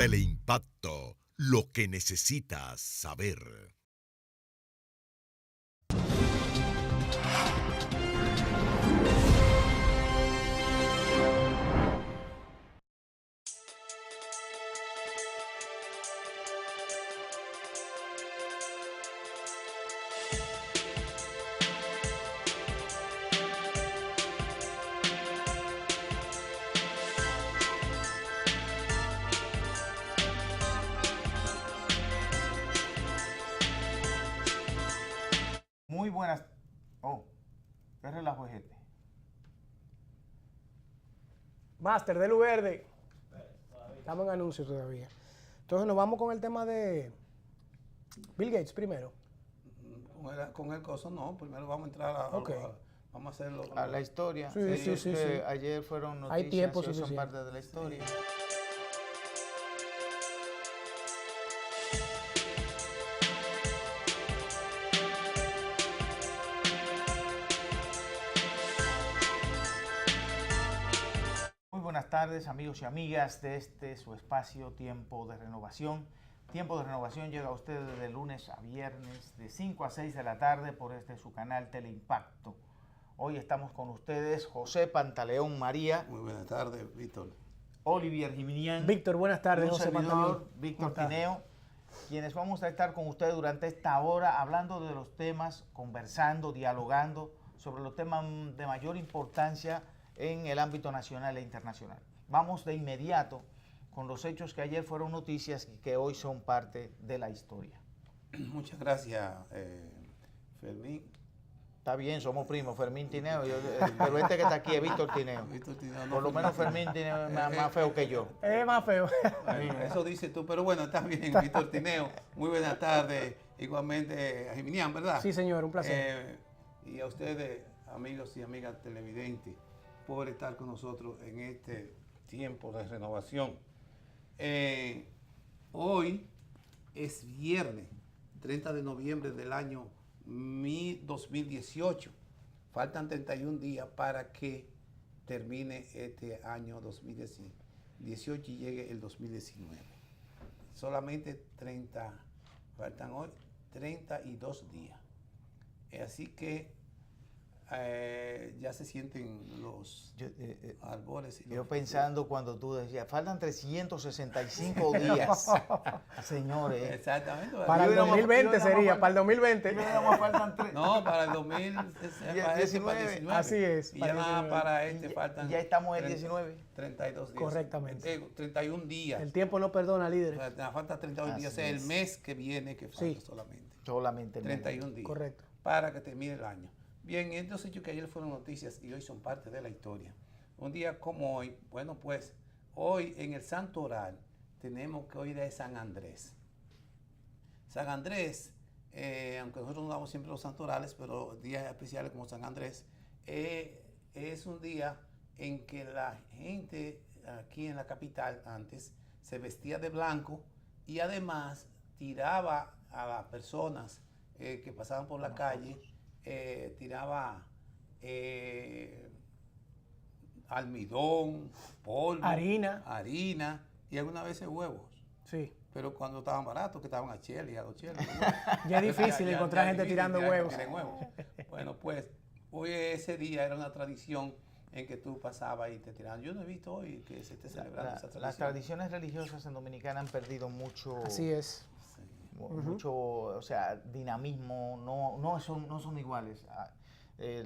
Teleimpacto, lo que necesitas saber. Muy buenas. Oh, qué relajo es este. Máster de Luz Verde. Estamos en anuncio todavía. Entonces nos vamos con el tema de Bill Gates primero. Con el coso no, primero vamos a entrar vamos a hacerlo A la historia. Sí, Ellos sí, que sí. ayer fueron noticias. Hay tiempo y hoy son suficiente. parte de la historia. Muy buenas tardes, amigos y amigas de este su espacio Tiempo de Renovación. Tiempo de Renovación llega a ustedes de lunes a viernes de 5 a 6 de la tarde por su canal Teleimpacto. Hoy estamos con ustedes José Pantaleón María. Muy buenas tardes, Víctor. Olivier Jiminián. Víctor, buenas tardes. Y un José servidor, Pantaleón. Víctor Tineo, quienes vamos a estar con ustedes durante esta hora hablando de los temas, conversando, dialogando sobre los temas de mayor importancia en el ámbito nacional e internacional. Vamos de inmediato con los hechos que ayer fueron noticias y que hoy son parte de la historia. Muchas gracias, Fermín. Está bien, somos primos, Fermín Tineo, pero este que está aquí es Víctor Tineo. Víctor Tineo, no, Por lo menos Fermín Tineo es más feo que yo. Es más feo. Eso dices tú, pero bueno, está bien, Víctor Tineo. Muy buenas tardes, igualmente a Jiminián, ¿verdad? Sí, señor, un placer. Y a ustedes, amigos y amigas televidentes, por estar con nosotros en este tiempo de renovación. Hoy es viernes, 30 de noviembre del año 2018. Faltan 31 días para que termine este año 2018 y llegue el 2019. Solamente faltan hoy 32 días. Así que ya se sienten los albores. Y Yo pensando cuando tú decías, faltan 365 días. Señores. Exactamente. Para el 2020 sería, para el 2020. No, para el 2019. Así es. Y ya para este faltan. Ya estamos en 19. 32 días. Correctamente. 31 días. El tiempo no perdona, líderes. O sea, falta 31 días. Es el mes que viene que falta solamente. Solamente el 31 días. Correcto. Para que termine el año. Bien, estos hechos que ayer fueron noticias y hoy son parte de la historia. Un día como hoy, bueno, pues hoy en el Santo Oral tenemos que hoy de San Andrés. San Andrés, aunque nosotros no damos siempre los santorales, pero días especiales como San Andrés, es un día en que la gente aquí en la capital antes se vestía de blanco y además tiraba a las personas que pasaban por la calle, tiraba almidón, polvo, harina y algunas veces huevos. Sí. Pero cuando estaban baratos, que estaban a cheles, a 2 cheles. Ya es difícil encontrar gente tirando huevos. Bueno, pues hoy ese día era una tradición en que tú pasabas y te tiraban. Yo no he visto hoy que se esté celebrando esa tradición. Las tradiciones religiosas en Dominicana han perdido mucho. Así es. Mucho, o sea, dinamismo, no son iguales.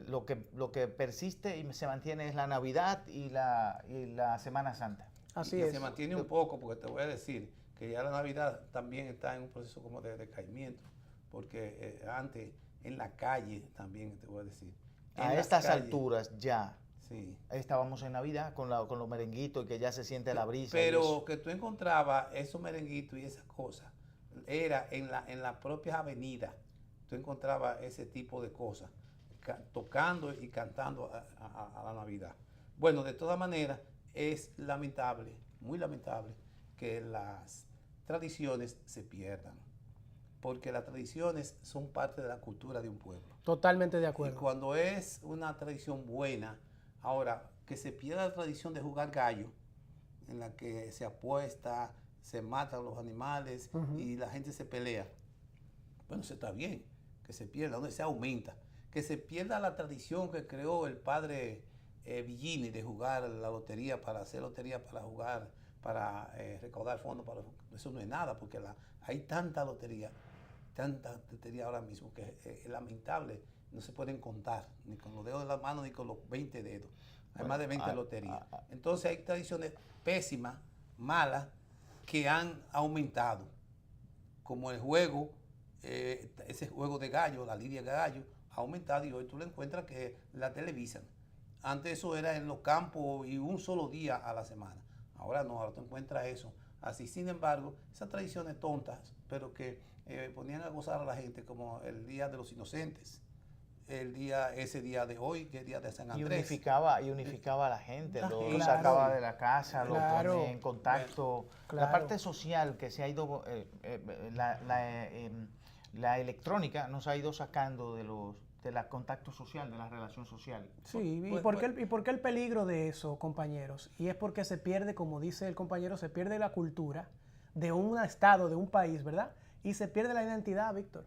Lo que persiste y se mantiene es la Navidad y la Semana Santa. Así y es. Se mantiene un poco, porque te voy a decir que ya la Navidad también está en un proceso como de decaimiento, porque antes en la calle también, te voy a decir. A estas alturas ya. Sí. Estábamos en Navidad con los merenguitos y que ya se siente la brisa. Pero que tú encontrabas esos merenguitos y esas cosas, era en la propia avenida, tú encontrabas ese tipo de cosas, tocando y cantando a la Navidad. Bueno, de todas maneras, es lamentable, muy lamentable, que las tradiciones se pierdan, porque las tradiciones son parte de la cultura de un pueblo. Totalmente de acuerdo. Y cuando es una tradición buena, ahora, que se pierda la tradición de jugar gallo, en la que se apuesta, se matan los animales y la gente se pelea. Bueno, eso está bien, que se pierda, donde se aumenta. Que se pierda la tradición que creó el padre Villini de jugar la lotería, para hacer lotería, para jugar, para recaudar fondos. Eso no es nada, porque hay tanta lotería ahora mismo que es lamentable. No se pueden contar, ni con los dedos de la mano, ni con los 20 dedos. Hay más de 20 loterías. Entonces hay tradiciones pésimas, malas, que han aumentado. Como el juego, ese juego de gallo, la lidia de gallo, ha aumentado y hoy tú lo encuentras que la televisan. Antes eso era en los campos y un solo día a la semana. Ahora no, ahora tú encuentras eso así. Sin embargo, esas tradiciones tontas, pero que ponían a gozar a la gente, como el Día de los Inocentes, ese día de hoy, que es el Día de San Andrés. Y unificaba a la gente, lo Claro. sacaba de la casa, Claro. lo ponía en contacto. Claro. La parte social que se ha ido, la electrónica nos ha ido sacando de la contacto social, de la relación social. Sí, ¿y por qué el peligro de eso, compañeros? Y es porque se pierde, como dice el compañero, se pierde la cultura de un estado, de un país, ¿verdad? Y se pierde la identidad, Víctor.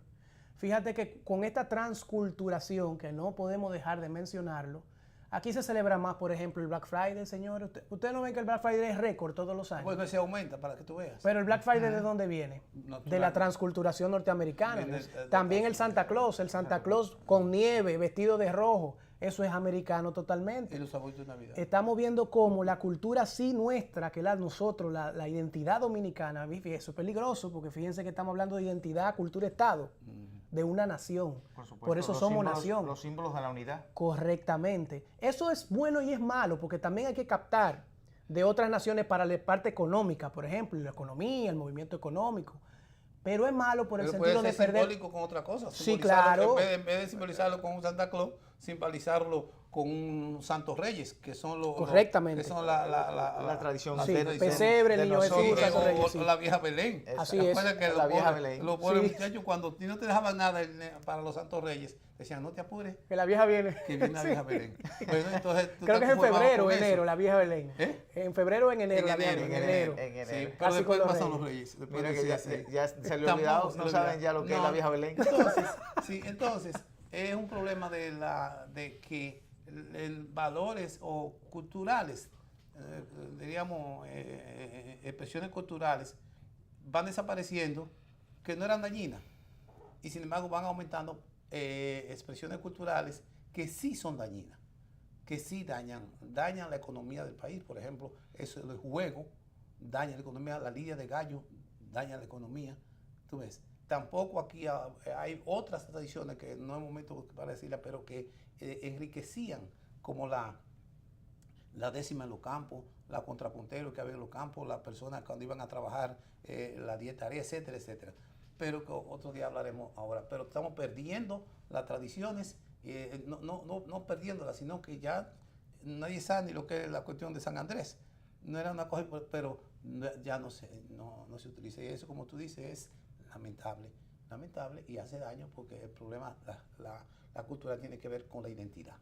Fíjate que con esta transculturación, que no podemos dejar de mencionarlo, aquí se celebra más, por ejemplo, el Black Friday, señores. Ustedes no ven que el Black Friday es récord todos los años. Bueno, se aumenta para que tú veas. Pero el Black Friday, ¿de dónde viene? De la transculturación norteamericana. También el Santa Claus con nieve, vestido de rojo. Eso es americano totalmente. Y los arbolitos de Navidad. Estamos viendo cómo la cultura sí nuestra, que nosotros, la identidad dominicana, eso es peligroso, porque fíjense que estamos hablando de identidad, cultura, Estado, de una nación. Por eso somos nación. Los símbolos de la unidad. Correctamente. Eso es bueno y es malo, porque también hay que captar de otras naciones para la parte económica, por ejemplo, la economía, el movimiento económico. Pero es malo por el sentido de perder. Simbólico con otra cosa. Sí, claro. En vez de simbolizarlo con un Santa Claus, simbolizarlo con un Santos Reyes, que son los. Correctamente. Que son la tradición. Sí, de pesebre, el niño nosotros. Jesús, Santos Reyes, sí. O la vieja Belén. Así es. Que La vieja Belén. Los pobres Sí. muchachos, cuando no te dejaban nada para los Santos Reyes, decían, no te apures, Que la vieja viene. que viene la vieja Belén. Bueno, entonces, tú Creo que es estás en conformado febrero o con eso. enero, la vieja Belén. ¿Eh? En febrero o en enero, la vieja En Belén. enero. En enero. Sí, pero Casi después con los pasan los Reyes. Reyes. Después Mira que decía, ya se le Tampoco olvidado, se no le saben olvida. ya lo que es No. la vieja Belén. Entonces, es un problema de que valores o culturales, diríamos, expresiones culturales, van desapareciendo, que no eran dañinas, y sin embargo van aumentando expresiones culturales que sí son dañinas, que sí dañan la economía del país. Por ejemplo, eso del juego daña la economía, la lidia de gallo daña la economía. Tú ves, tampoco aquí hay otras tradiciones que no es momento para decirlas, pero que enriquecían, como la décima en los campos, la contrapuntero que había en los campos, las personas cuando iban a trabajar, la dietaria, etcétera, etcétera. Pero que otro día hablaremos ahora. Pero estamos perdiendo las tradiciones, no perdiéndolas, sino que ya nadie sabe ni lo que es la cuestión de San Andrés. No era una cosa, pero ya no se utiliza. Y eso, como tú dices, es lamentable y hace daño, porque el problema, la cultura tiene que ver con la identidad,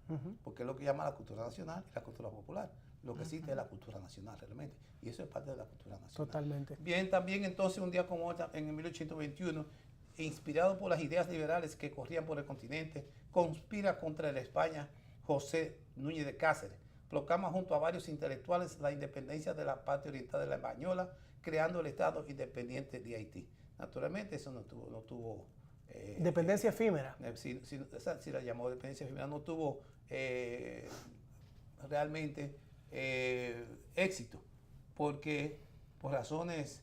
porque es lo que llama la cultura nacional y la cultura popular. Lo que existe es la cultura nacional realmente, y eso es parte de la cultura nacional. Totalmente. Bien, también entonces un día como hoy, en 1821, inspirado por las ideas liberales que corrían por el continente, conspira contra la España José Núñez de Cáceres. Proclama junto a varios intelectuales la independencia de la parte oriental de la Española, creando el Estado independiente de Haití. Naturalmente eso no tuvo Dependencia efímera. Si la llamó dependencia efímera, no tuvo realmente éxito, porque por razones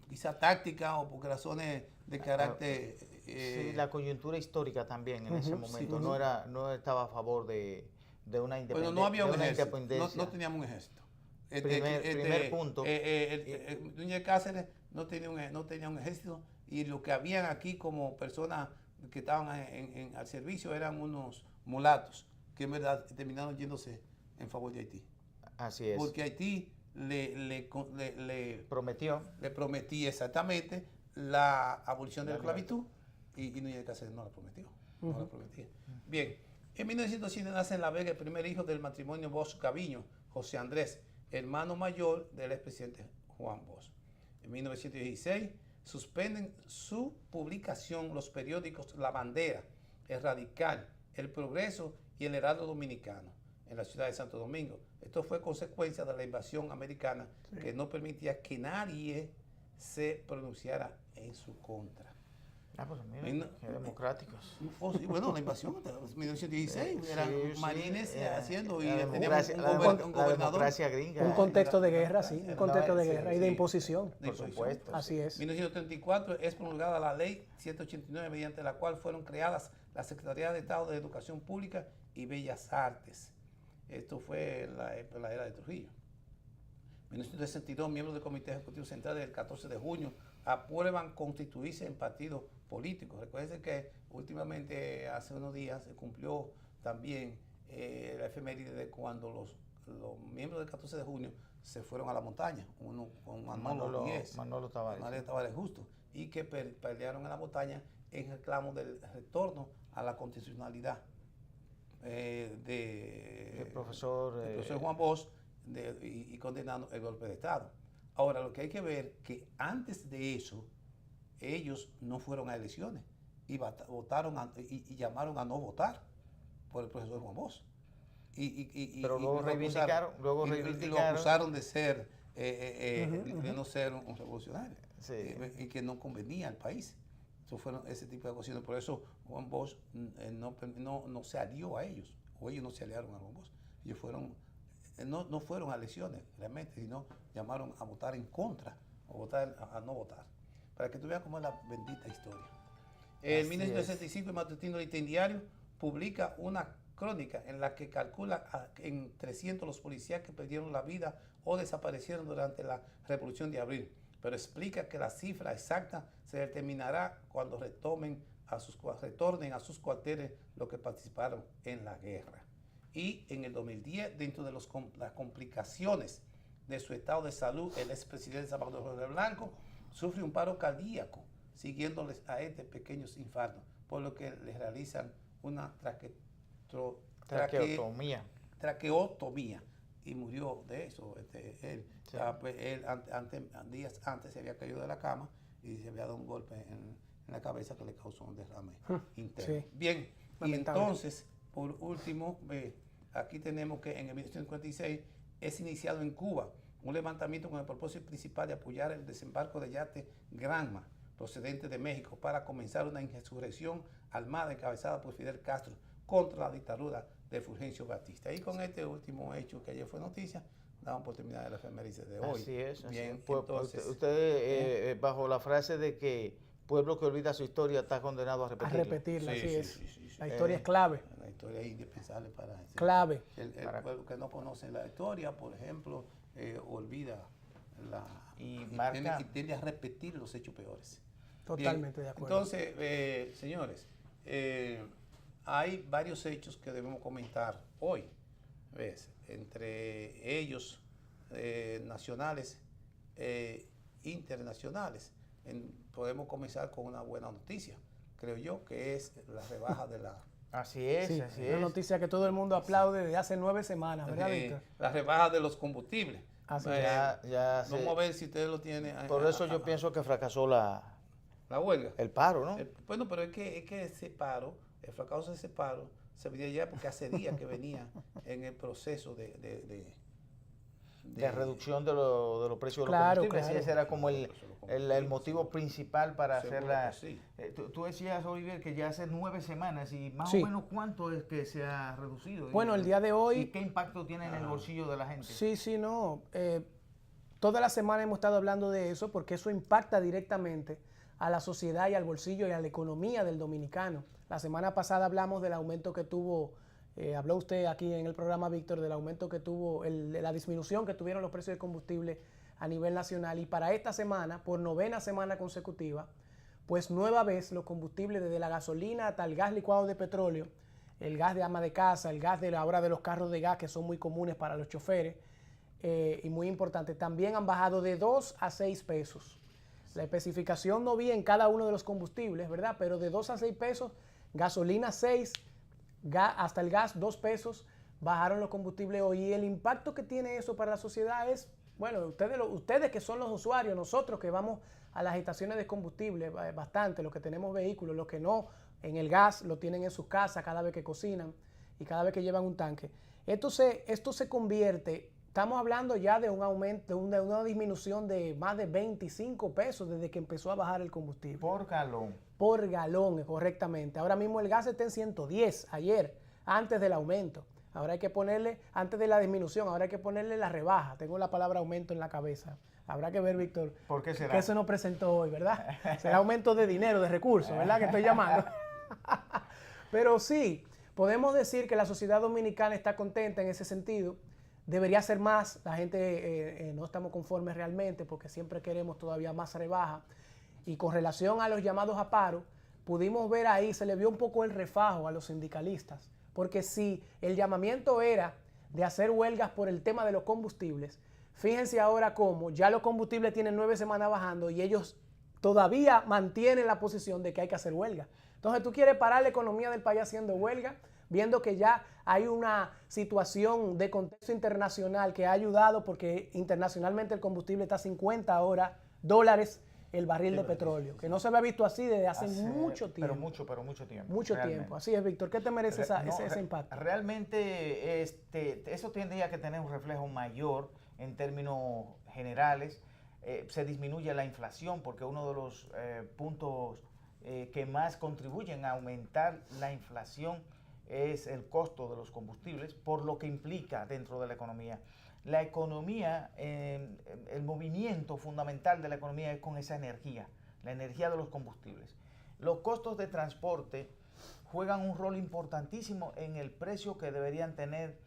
quizá tácticas o por razones de carácter... sí, la coyuntura histórica también en ese momento sí. no estaba a favor de una independencia. Bueno, no había un ejército, no teníamos un ejército. Primer punto. Núñez de Cáceres no tenía un ejército, y lo que habían aquí como personas que estaban al servicio eran unos mulatos, que en verdad terminaron yéndose en favor de Haití. Así es. Porque Haití le prometía exactamente la abolición de la esclavitud, y Núñez de Cáceres no la prometió. No la prometía. Bien, en 1907 nace en La Vega el primer hijo del matrimonio Bosch Gaviño, José Andrés, hermano mayor del expresidente Juan Bosch. En 1916 suspenden su publicación los periódicos La Bandera, El Radical, El Progreso y El Heraldo Dominicano en la ciudad de Santo Domingo. Esto fue consecuencia de la invasión americana que no permitía que nadie se pronunciara en su contra. Pues mira, qué democráticos. Sí, bueno, la invasión de 1916, eran marines haciendo y teníamos un la gobernador. democracia gringa. Un contexto de guerra, sí, un contexto de guerra y de sí. imposición. De Por supuesto. Así es. En 1934 es promulgada la ley 189, mediante la cual fueron creadas la Secretaría de Estado de Educación Pública y Bellas Artes. Esto fue en la era de Trujillo. En 1962, miembros del Comité Ejecutivo Central del 14 de junio aprueban constituirse en partidos políticos. Recuerden que últimamente, hace unos días, se cumplió también la efeméride de cuando los miembros del 14 de junio se fueron a la montaña, uno con Manolo Tavares Justo, y que pelearon en la montaña en reclamo del retorno a la constitucionalidad el profesor Juan Bosch y condenando el golpe de Estado. Ahora, lo que hay que ver que antes de eso, ellos no fueron a elecciones y votaron y llamaron a no votar por el profesor Juan Bosch. Pero luego reivindicaron. Y lo acusaron de ser, de no ser un revolucionario, y que no convenía al país. Eso fueron ese tipo de cuestiones. Por eso Juan Bosch no se alió a ellos, o ellos no se aliaron a Juan Bosch. Ellos no fueron a elecciones realmente, sino llamaron a votar en contra, o a no votar. Para que tú veas cómo es la bendita historia. En 1965 el matutino Listín Diario publica una crónica en la que calcula en 300 los policías que perdieron la vida o desaparecieron durante la Revolución de Abril, pero explica que la cifra exacta se determinará cuando retornen a sus cuarteles los que participaron en la guerra. Y en el 2010, dentro de las complicaciones de su estado de salud, el expresidente Salvador Jorge Blanco sufre un paro cardíaco, siguiéndoles a pequeños infartos, por lo que les realizan una traqueotomía y murió de eso. Días antes se había caído de la cama y se había dado un golpe en la cabeza que le causó un derrame interno. Sí. Bien, y entonces, por último, aquí tenemos que en el 1956 es iniciado en Cuba un levantamiento con el propósito principal de apoyar el desembarco de yate Granma, procedente de México, para comenzar una insurrección armada encabezada por Fidel Castro contra la dictadura de Fulgencio Batista. Y con este último hecho que ayer fue noticia, damos por terminada la efeméride de hoy. Así es. Bien, pues, entonces, usted bajo la frase de que pueblo que olvida su historia está condenado a repetirla. Así es. La historia es clave. La historia es indispensable para eso. Clave. El pueblo que no conoce la historia, por ejemplo, olvida y tiende a repetir los hechos peores. Totalmente de acuerdo. Entonces, señores, hay varios hechos que debemos comentar hoy, ¿ves? Entre ellos nacionales e internacionales. Podemos comenzar con una buena noticia, creo yo, que es la rebaja de la... Así es, sí, así una es. noticia que todo el mundo aplaude desde hace 9 semanas, ¿verdad, Víctor? La rebaja de los combustibles. Así Vamos a ver si ustedes lo tienen. Por eso yo pienso que fracasó la huelga. El paro, ¿no? Bueno, pero es que ese paro, el fracaso de ese paro, se veía ya porque hace días que venía en el proceso de reducción de los precios de los combustibles. Sí, ese era como el motivo principal para hacerla. Sí. Tú decías, Oliver, que ya hace 9 semanas, y más o menos cuánto es que se ha reducido. Bueno, el día de hoy... ¿Y qué impacto tiene en el bolsillo de la gente? Sí, no. Toda la semana hemos estado hablando de eso porque eso impacta directamente a la sociedad y al bolsillo y a la economía del dominicano. La semana pasada hablamos del aumento que tuvo... habló usted aquí en el programa, Víctor, del aumento que tuvo, la disminución que tuvieron los precios de combustible a nivel nacional. Y para esta semana, por 9ª semana consecutiva, pues nueva vez los combustibles, desde la gasolina hasta el gas licuado de petróleo, el gas de ama de casa, el gas de ahora de los carros de gas, que son muy comunes para los choferes y muy importantes, también han bajado de 2 a 6 pesos. La especificación no vi en cada uno de los combustibles, ¿verdad? Pero de 2 a 6 pesos, gasolina 6, hasta el gas 2 pesos, bajaron los combustibles hoy. Y el impacto que tiene eso para la sociedad es Bueno, ustedes que son los usuarios, nosotros que vamos a las estaciones de combustible bastante, los que tenemos vehículos, los que no, en el gas lo tienen en sus casas cada vez que cocinan y cada vez que llevan un tanque. Esto se convierte, estamos hablando ya de un aumento, de una disminución de más de 25 pesos desde que empezó a bajar el combustible. Por galón. Por galón, correctamente. Ahora mismo el gas está en 110 ayer, antes del aumento. Ahora hay que ponerle, antes de la disminución, ahora hay que ponerle la rebaja. Tengo la palabra aumento en la cabeza. Habrá que ver, Víctor, ¿Por qué será? que eso no presentó hoy, ¿verdad? Será aumento de dinero, de recursos, ¿verdad? Que estoy llamando. Pero sí, podemos decir que la sociedad dominicana está contenta en ese sentido. Debería ser más. La gente no estamos conformes realmente porque siempre queremos todavía más rebaja. Y con relación a los llamados a paro, pudimos ver ahí, se le vio un poco el refajo a los sindicalistas. Porque si el llamamiento era de hacer huelgas por el tema de los combustibles, fíjense ahora cómo ya los combustibles tienen 9 semanas bajando y ellos todavía mantienen la posición de que hay que hacer huelga. Entonces tú quieres parar la economía del país haciendo huelga, viendo que ya hay una situación de contexto internacional que ha ayudado porque internacionalmente el combustible está a 50 ahora dólares el barril de petróleo, que no se había visto así desde hace mucho tiempo. Pero mucho tiempo. Mucho tiempo. Así es, Víctor. ¿Qué te merece ese impacto? Realmente eso tendría que tener un reflejo mayor en términos generales. Se disminuye la inflación porque uno de los puntos que más contribuyen a aumentar la inflación es el costo de los combustibles, por lo que implica dentro de la economía. La economía, el movimiento fundamental de la economía es con esa energía, la energía de los combustibles. Los costos de transporte juegan un rol importantísimo en el precio que deberían tener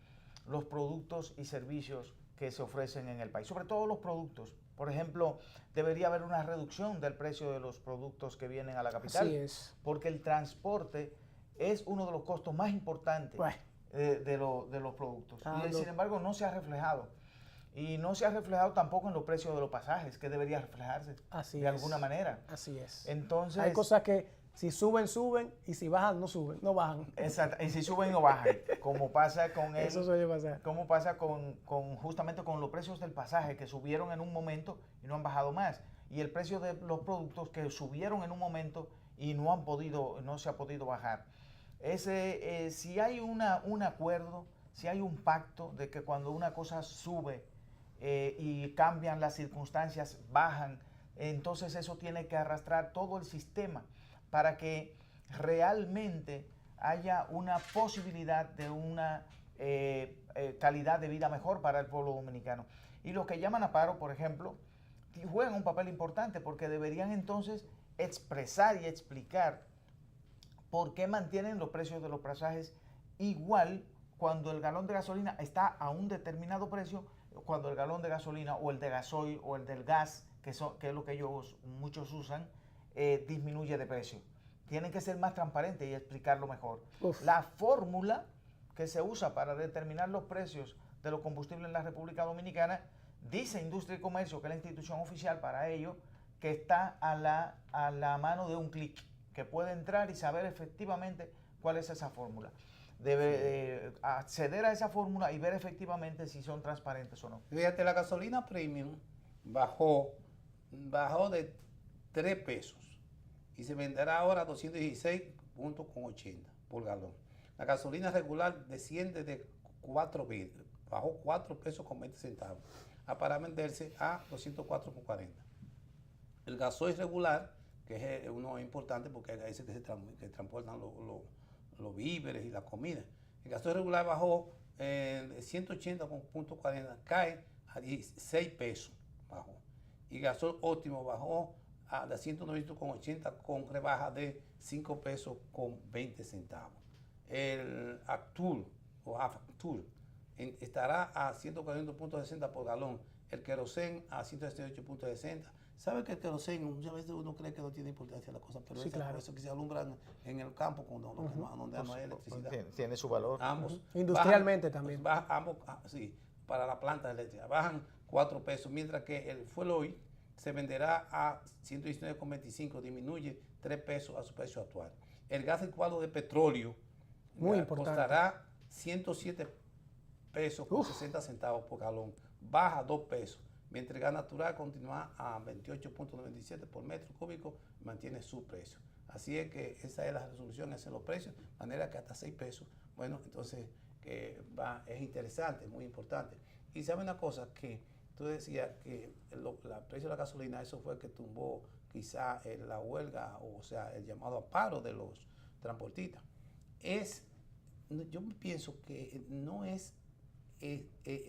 los productos y servicios que se ofrecen en el país, sobre todo los productos. Por ejemplo, debería haber una reducción del precio de los productos que vienen a la capital, Así es. porque el transporte es uno de los costos más importantes de los productos. Y sin embargo no se ha reflejado. Y no se ha reflejado tampoco en los precios de los pasajes, que debería reflejarse de alguna manera. Así es. Entonces, hay cosas que si suben, suben, y si bajan, no bajan. Exacto, y si suben, no bajan. Como pasa con eso suele pasar. Como pasa justamente con los precios del pasaje, que subieron en un momento y no han bajado más. Y el precio de los productos que subieron en un momento y no se ha podido bajar. Si hay un acuerdo, si hay un pacto de que cuando una cosa sube y cambian las circunstancias, bajan, entonces eso tiene que arrastrar todo el sistema para que realmente haya una posibilidad de una calidad de vida mejor para el pueblo dominicano. Y los que llaman a paro, por ejemplo, juegan un papel importante porque deberían entonces expresar y explicar por qué mantienen los precios de los pasajes igual cuando el galón de gasolina está a un determinado precio, cuando el galón de gasolina o el de gasoil o el del gas, que es lo que muchos usan, disminuye de precio. Tienen que ser más transparentes y explicarlo mejor. La fórmula que se usa para determinar los precios de los combustibles en la República Dominicana, dice Industria y Comercio, que es la institución oficial para ello, que está a la mano de un clic, que puede entrar y saber efectivamente cuál es esa fórmula. Debe acceder a esa fórmula y ver efectivamente si son transparentes o no. Fíjate, la gasolina premium bajó de 3 pesos y se venderá ahora 216.80 por galón. La gasolina regular desciende de 4 pesos, bajó 4 pesos con 20 centavos, para venderse a 204.40. El gasoil regular, que es uno importante porque es ese que transportan los víveres y la comida. El gasoil regular bajó 180.40, cae a 16 pesos bajó. Y el gasoil óptimo bajó a 190.80 con rebaja de 5 pesos con 20 centavos. El Actur o Afactur estará a 140.60 por galón. El querosén a 168.60. ¿Sabe que el querosén, muchas veces uno cree que no tiene importancia la cosa, pero sí, claro, eso que se alumbran en el campo cuando no hay electricidad. Tiene su valor. Ambos. Industrialmente bajan, también. Ambos, sí, para la planta eléctrica. Bajan 4 pesos, mientras que el fuel oil se venderá a 119.25, disminuye 3 pesos a su precio actual. El gas licuado de petróleo costará 107 pesos con 60 centavos por galón, baja 2 pesos mientras el gas natural continúa a 28.97 por metro cúbico, mantiene su precio. Así es que esa es la resolución, esos son los precios, de manera que hasta 6 pesos, bueno, entonces es interesante, muy importante. Y sabe una cosa, que tú decías que el precio de la gasolina, eso fue el que tumbó quizá la huelga, o sea, el llamado a paro de los transportistas. Yo pienso que no es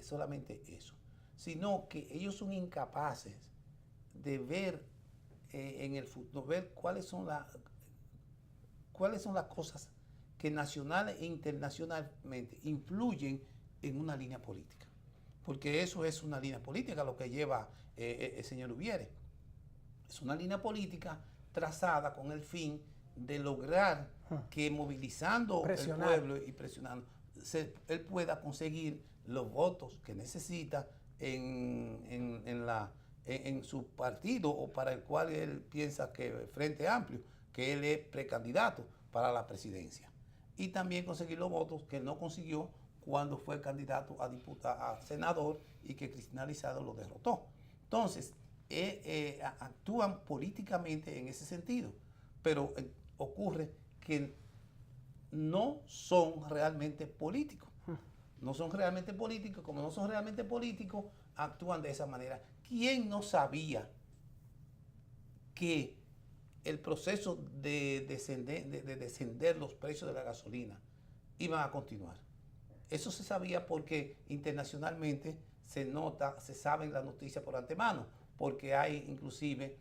solamente eso, sino que ellos son incapaces de ver en el futuro, ver cuáles son las cosas que nacional e internacionalmente influyen en una línea política. Porque eso es una línea política lo que lleva el señor Ubiere. Es una línea política trazada con el fin de lograr que movilizando el pueblo y presionando, él pueda conseguir los votos que necesita en su partido, o para el cual él piensa que Frente Amplio, que él es precandidato para la presidencia. Y también conseguir los votos que él no consiguió cuando fue candidato a senador y que Cristina Lizardo lo derrotó. Entonces, actúan políticamente en ese sentido, pero ocurre que no son realmente políticos. No son realmente políticos, como no son realmente políticos, actúan de esa manera. ¿Quién no sabía que el proceso de descender los precios de la gasolina iban a continuar? Eso se sabía porque internacionalmente se saben las noticias por antemano, porque hay inclusive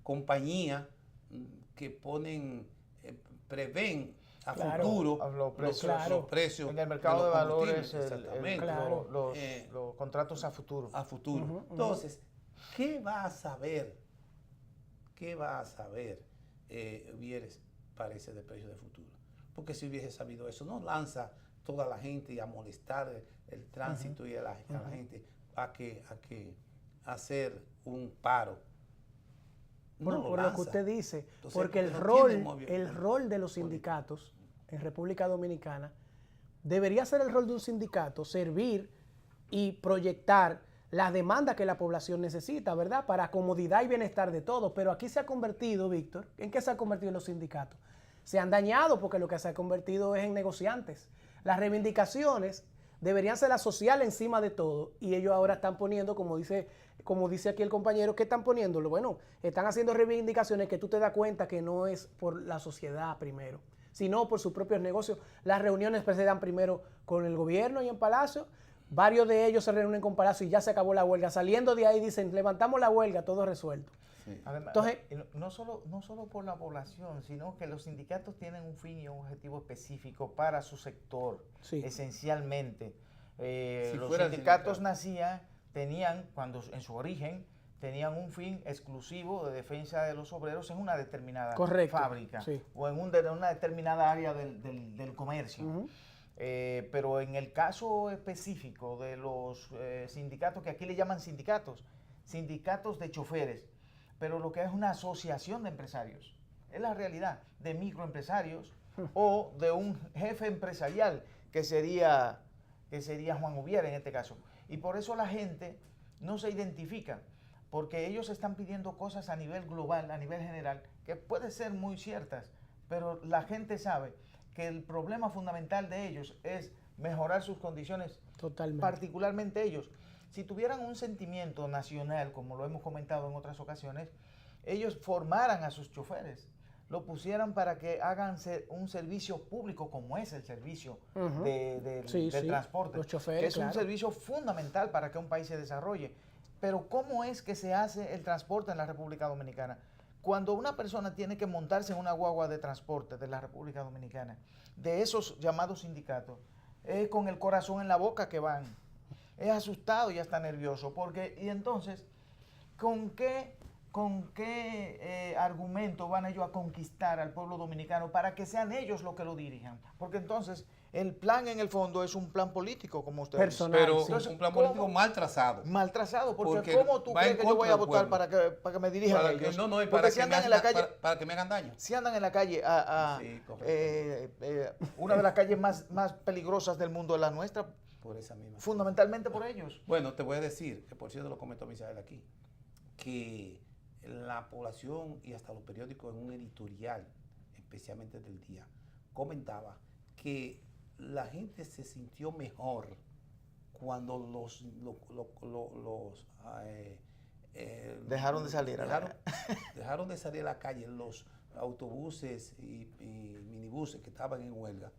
compañías que prevén a futuro los precios en el mercado de valores, exactamente, los contratos a futuro. A futuro. Entonces, ¿qué va a saber Ubieres parece de precios de futuro? Porque si hubiese sabido eso, no lanza toda la gente a molestar el tránsito y a la gente a que hacer un paro. Por lo que usted dice, entonces, porque el rol de los sindicatos en República Dominicana debería ser el rol de un sindicato, servir y proyectar las demandas que la población necesita, ¿verdad? Para comodidad y bienestar de todos. Pero aquí se ha convertido, Víctor, ¿en qué se han convertido los sindicatos? Se han dañado porque lo que se ha convertido es en negociantes. Las reivindicaciones deberían ser la social encima de todo, y ellos ahora están poniendo, como dice aquí el compañero, ¿qué están poniéndolo? Bueno, están haciendo reivindicaciones que tú te das cuenta que no es por la sociedad primero, sino por sus propios negocios. Las reuniones se dan primero con el gobierno y en Palacio. Varios de ellos se reúnen con Palacio y ya se acabó la huelga. Saliendo de ahí dicen, levantamos la huelga, todo resuelto. Sí. Además, entonces, no solo por la población, sino que los sindicatos tienen un fin y un objetivo específico para su sector, esencialmente. Los sindicatos tenían, cuando en su origen, tenían un fin exclusivo de defensa de los obreros en una determinada fábrica o en una determinada área del comercio. Pero en el caso específico de los sindicatos, que aquí le llaman sindicatos de choferes, pero lo que es una asociación de empresarios, es la realidad, de microempresarios o de un jefe empresarial que sería Juan Ubiere en este caso. Y por eso la gente no se identifica, porque ellos están pidiendo cosas a nivel global, a nivel general, que pueden ser muy ciertas, pero la gente sabe que el problema fundamental de ellos es mejorar sus condiciones, particularmente ellos. Si tuvieran un sentimiento nacional, como lo hemos comentado en otras ocasiones, ellos formaran a sus choferes, lo pusieran para que hagan un servicio público como es el servicio de transporte, los choferes, que es un servicio fundamental para que un país se desarrolle. Pero ¿cómo es que se hace el transporte en la República Dominicana? Cuando una persona tiene que montarse en una guagua de transporte de la República Dominicana, de esos llamados sindicatos, es con el corazón en la boca que van, es asustado y hasta nervioso, y entonces, ¿con qué argumento van ellos a conquistar al pueblo dominicano para que sean ellos los que lo dirijan? Porque entonces el plan en el fondo es un plan político, como ustedes dicen. Pero entonces, un plan político mal trazado. Mal trazado, porque ¿cómo tú crees que yo voy a votar para que me dirijan ellos? Para que me hagan daño. Si andan en la calle, una de las calles más peligrosas del mundo es la nuestra, por esa misma. Fundamentalmente por ellos. Bueno, te voy a decir, que por cierto lo comentó Misael aquí, que la población y hasta los periódicos en un editorial, especialmente del día, comentaba que la gente se sintió mejor cuando Dejaron de salir dejaron de salir a la calle los autobuses y minibuses que estaban en huelga.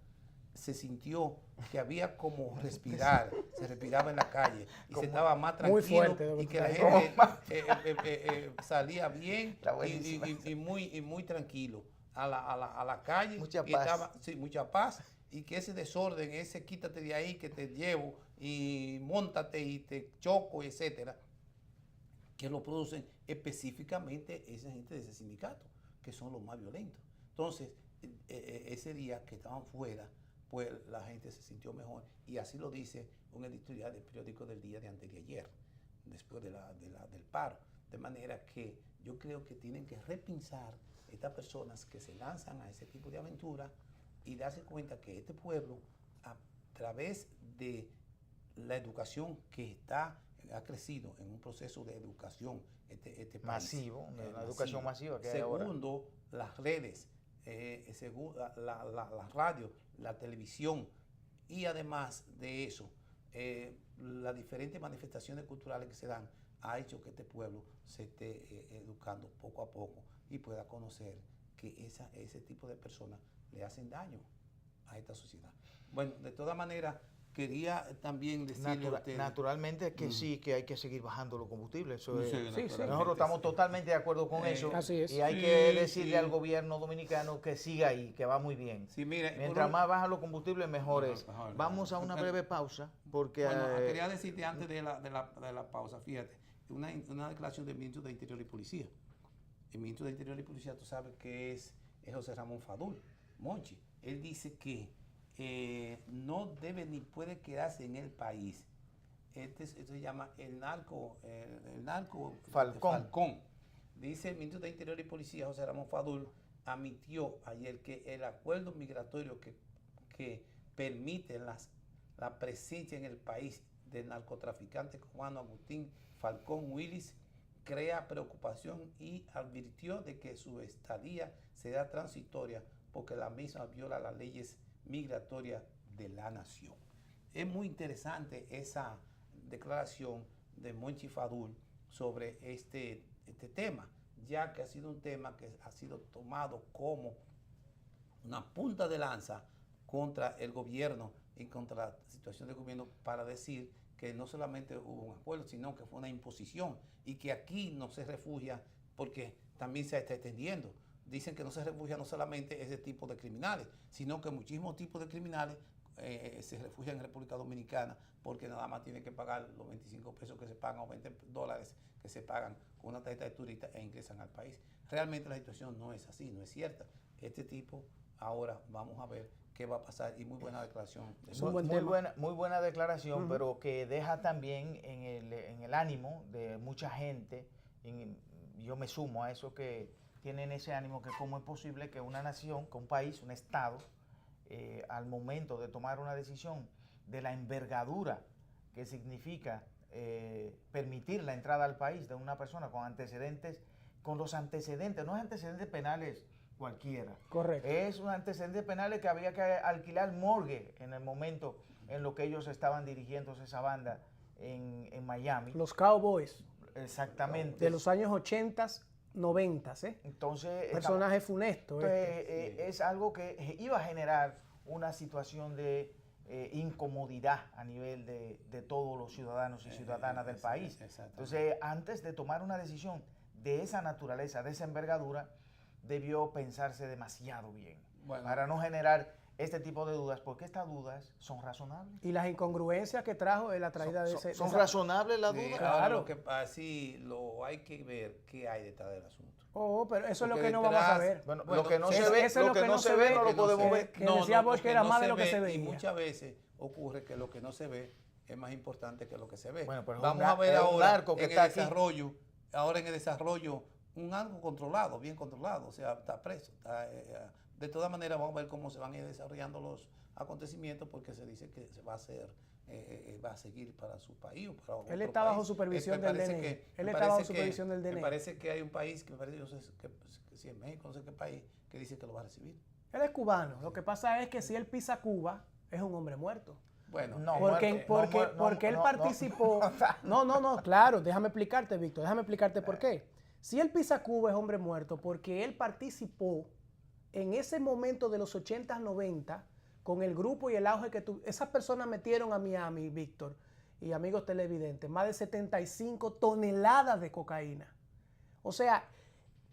Se sintió que había como respirar, se respiraba en la calle y se estaba más tranquilo, muy fuerte, y que la gente salía bien y muy tranquilo a la calle. Mucha y paz. Sí, mucha paz, y que ese desorden, ese quítate de ahí que te llevo y móntate y te choco, etcétera, que lo producen específicamente esa gente de ese sindicato, que son los más violentos. Entonces, ese día que estaban fuera, pues la gente se sintió mejor, y así lo dice un editorial del periódico del día de anteayer, después del paro. De manera que yo creo que tienen que repensar estas personas que se lanzan a ese tipo de aventura y darse cuenta que este pueblo, a través de la educación que ha crecido en un proceso de educación, este país, Masivo, una educación masiva que hay ahora. Segundo, las redes, la radio, la televisión, y además de eso, las diferentes manifestaciones culturales que se dan, ha hecho que este pueblo se esté educando poco a poco y pueda conocer que ese tipo de personas le hacen daño a esta sociedad. Bueno, de todas maneras, quería también decirle a ustedes, Naturalmente que sí, que hay que seguir bajando los combustibles. Eso es, sí. nosotros estamos totalmente de acuerdo con eso. Así es. Y hay que decirle al gobierno dominicano que siga ahí, que va muy bien. Sí, mire, Mientras más bajan los combustibles, mejor es. mejor. Vamos a una breve pausa, porque... Bueno, quería decirte antes de la pausa, fíjate, una declaración del ministro de Interior y Policía. El ministro de Interior y Policía, tú sabes que es José Ramón Fadul, Monchi. Él dice que no debe ni puede quedarse en el país. Esto se llama el narco Falcón. Dice el ministro de Interior y Policía, José Ramón Fadul, admitió ayer que el acuerdo migratorio que permite la presencia en el país del narcotraficante cubano Agustín Falcón Willis crea preocupación, y advirtió de que su estadía será transitoria porque la misma viola las leyes migratorias de la nación. Es muy interesante esa declaración de Monchi Fadul sobre este tema, ya que ha sido un tema que ha sido tomado como una punta de lanza contra el gobierno y contra la situación del gobierno, para decir que no solamente hubo un acuerdo, sino que fue una imposición, y que aquí no se refugia, porque también se está extendiendo. Dicen que no se refugia no solamente ese tipo de criminales, sino que muchísimos tipos de criminales se refugian en República Dominicana, porque nada más tienen que pagar los 25 pesos que se pagan o $20 que se pagan con una tarjeta de turista e ingresan al país. Realmente la situación no es así, no es cierta. Este tipo, ahora vamos a ver qué va a pasar, y muy buena declaración. Muy buena declaración, pero que deja también en el ánimo de mucha gente, yo me sumo a eso, que tienen ese ánimo, que cómo es posible que una nación, que un país, un estado, al momento de tomar una decisión de la envergadura que significa permitir la entrada al país de una persona con antecedentes, no es antecedentes penales cualquiera. Correcto. Es un antecedente penal que había que alquilar morgue en el momento en lo que ellos estaban dirigiéndose esa banda en Miami. Los Cowboys. Exactamente. De los años 80, 90, Entonces, personaje funesto. Es algo que iba a generar una situación de incomodidad a nivel de todos los ciudadanos y ciudadanas del país. Entonces, antes de tomar una decisión de esa naturaleza, de esa envergadura, debió pensarse demasiado bien, para no generar este tipo de dudas, porque estas dudas son razonables. Y las incongruencias que trajo la traída de ese... ¿Son razonables las dudas? Claro. Lo que así lo hay que ver qué hay detrás del asunto. Pero eso Porque es lo que no vamos a ver. Bueno, lo que no se ve, lo que no se ve no lo podemos ver. Que decía Bosch que era más de lo que se veía. Y muchas veces ocurre que lo que no se ve es más importante que lo que se ve. Bueno, pero vamos a ver ahora en el desarrollo, un narco controlado, bien controlado, o sea, está preso, está de todas maneras vamos a ver cómo se van a ir desarrollando los acontecimientos, porque se dice que se va a hacer, va a seguir para su país o para otro Él está bajo país. supervisión Me del parece DNI. que- Él me está parece bajo que- supervisión del DNI. Me parece que hay un país, que me parece, yo sé que si es México, no sé qué país, que dice que lo va a recibir. Él es cubano. Lo que pasa es que si él pisa Cuba, es un hombre muerto. Bueno, No, Porque él participó. No, claro, déjame explicarte, Víctor, déjame explicarte por qué. Si él pisa Cuba es hombre muerto porque él participó en ese momento de los 80, 90, con el grupo y el auge que esas personas metieron a Miami, Víctor, y amigos televidentes, más de 75 toneladas de cocaína. O sea,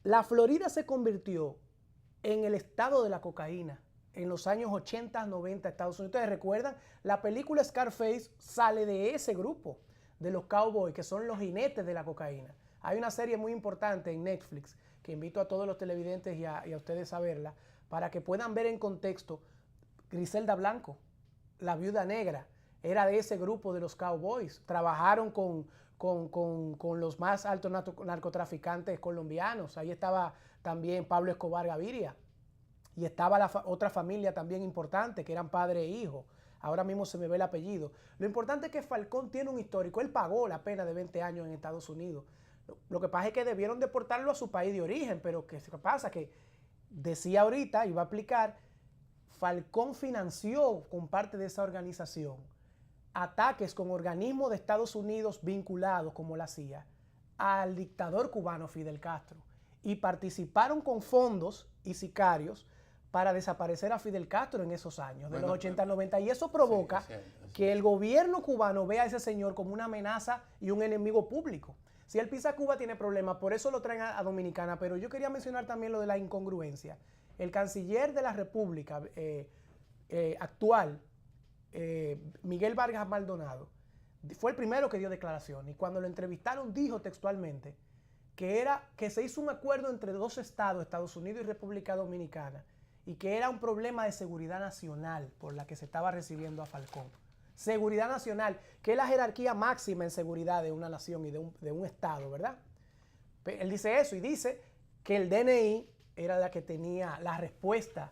la Florida se convirtió en el estado de la cocaína en los años 80, 90 Estados Unidos. Ustedes recuerdan, la película Scarface sale de ese grupo, de los cowboys, que son los jinetes de la cocaína. Hay una serie muy importante en Netflix que invito a todos los televidentes y a ustedes a verla para que puedan ver en contexto. Griselda Blanco, la viuda negra, era de ese grupo de los cowboys. Trabajaron con los más altos narcotraficantes colombianos. Ahí estaba también Pablo Escobar Gaviria. Y estaba otra familia también importante, que eran padre e hijo. Ahora mismo se me ve el apellido. Lo importante es que Falcón tiene un histórico. Él pagó la pena de 20 años en Estados Unidos. Lo que pasa es que debieron deportarlo a su país de origen, pero ¿qué pasa? Que decía ahorita, iba a aplicar, Falcón financió con parte de esa organización ataques con organismos de Estados Unidos vinculados, como la CIA, al dictador cubano Fidel Castro. Y participaron con fondos y sicarios para desaparecer a Fidel Castro en esos años, de los 80 al 90. Y eso provoca que el gobierno cubano vea a ese señor como una amenaza y un enemigo público. Si él pisa Cuba tiene problemas, por eso lo traen a Dominicana. Pero yo quería mencionar también lo de la incongruencia. El canciller de la República actual, Miguel Vargas Maldonado, fue el primero que dio declaración. Y cuando lo entrevistaron dijo textualmente que se hizo un acuerdo entre dos estados, Estados Unidos y República Dominicana, y que era un problema de seguridad nacional por la que se estaba recibiendo a Falcón. Seguridad nacional, que es la jerarquía máxima en seguridad de una nación y de un estado, ¿verdad? Él dice eso y dice que el DNI era la que tenía la respuesta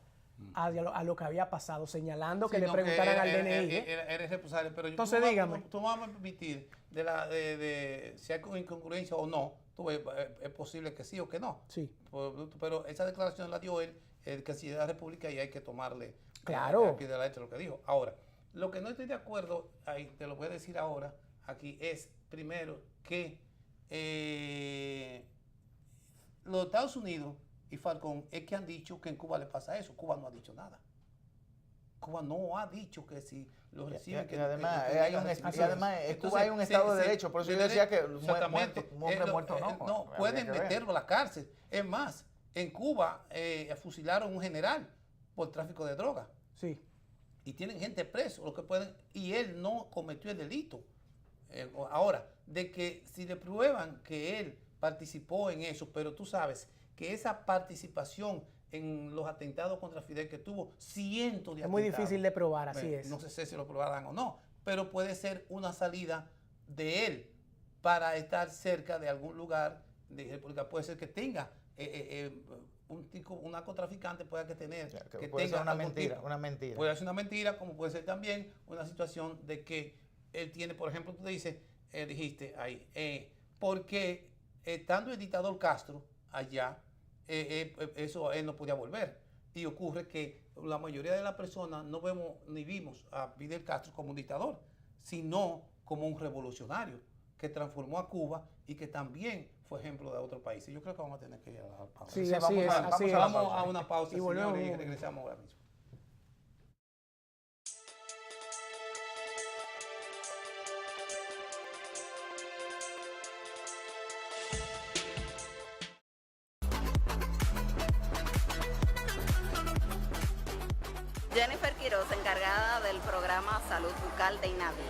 a lo que había pasado, señalando que le preguntaran al DNI. Eres responsable, pero entonces dígame. Tú vamos a permitir si hay incongruencia o no. Es posible que sí o que no. Sí. Pero esa declaración la dio el canciller de la República, y hay que tomarle claro a pie de la letra lo que dijo. Ahora, lo que no estoy de acuerdo, ahí te lo voy a decir ahora, aquí, es primero que los Estados Unidos y Falcón es que han dicho que en Cuba le pasa eso. Cuba no ha dicho nada. Cuba no ha dicho que si lo reciben. Y además, en Cuba hay un Estado de Derecho, por eso yo decía que un hombre muerto no. No, pueden meterlo a la cárcel. Es más, en Cuba fusilaron a un general por tráfico de droga. Sí. Y tienen gente preso, lo que pueden, y él no cometió el delito. Ahora, de que si le prueban que él participó en eso, pero tú sabes que esa participación en los atentados contra Fidel, que tuvo cientos de atentados. Es muy difícil de probar, así es. No sé si lo probarán o no, pero puede ser una salida de él para estar cerca de algún lugar de República. Puede ser que tenga un narcotraficante, pueda que tener. Que puede ser una mentira. Puede ser una mentira, como puede ser también una situación de que él tiene, por ejemplo, tú dijiste ahí, porque estando el dictador Castro allá, eso él no podía volver. Y ocurre que la mayoría de las personas no vemos ni vimos a Fidel Castro como un dictador, sino como un revolucionario que transformó a Cuba y que también fue ejemplo de otros países. Yo creo que vamos a tener que ir a la pausa. Sí, vamos a una pausa, y volvemos, señores, y regresamos ahora mismo. Jennifer Quiroz, encargada del programa Salud Bucal de INAVIE.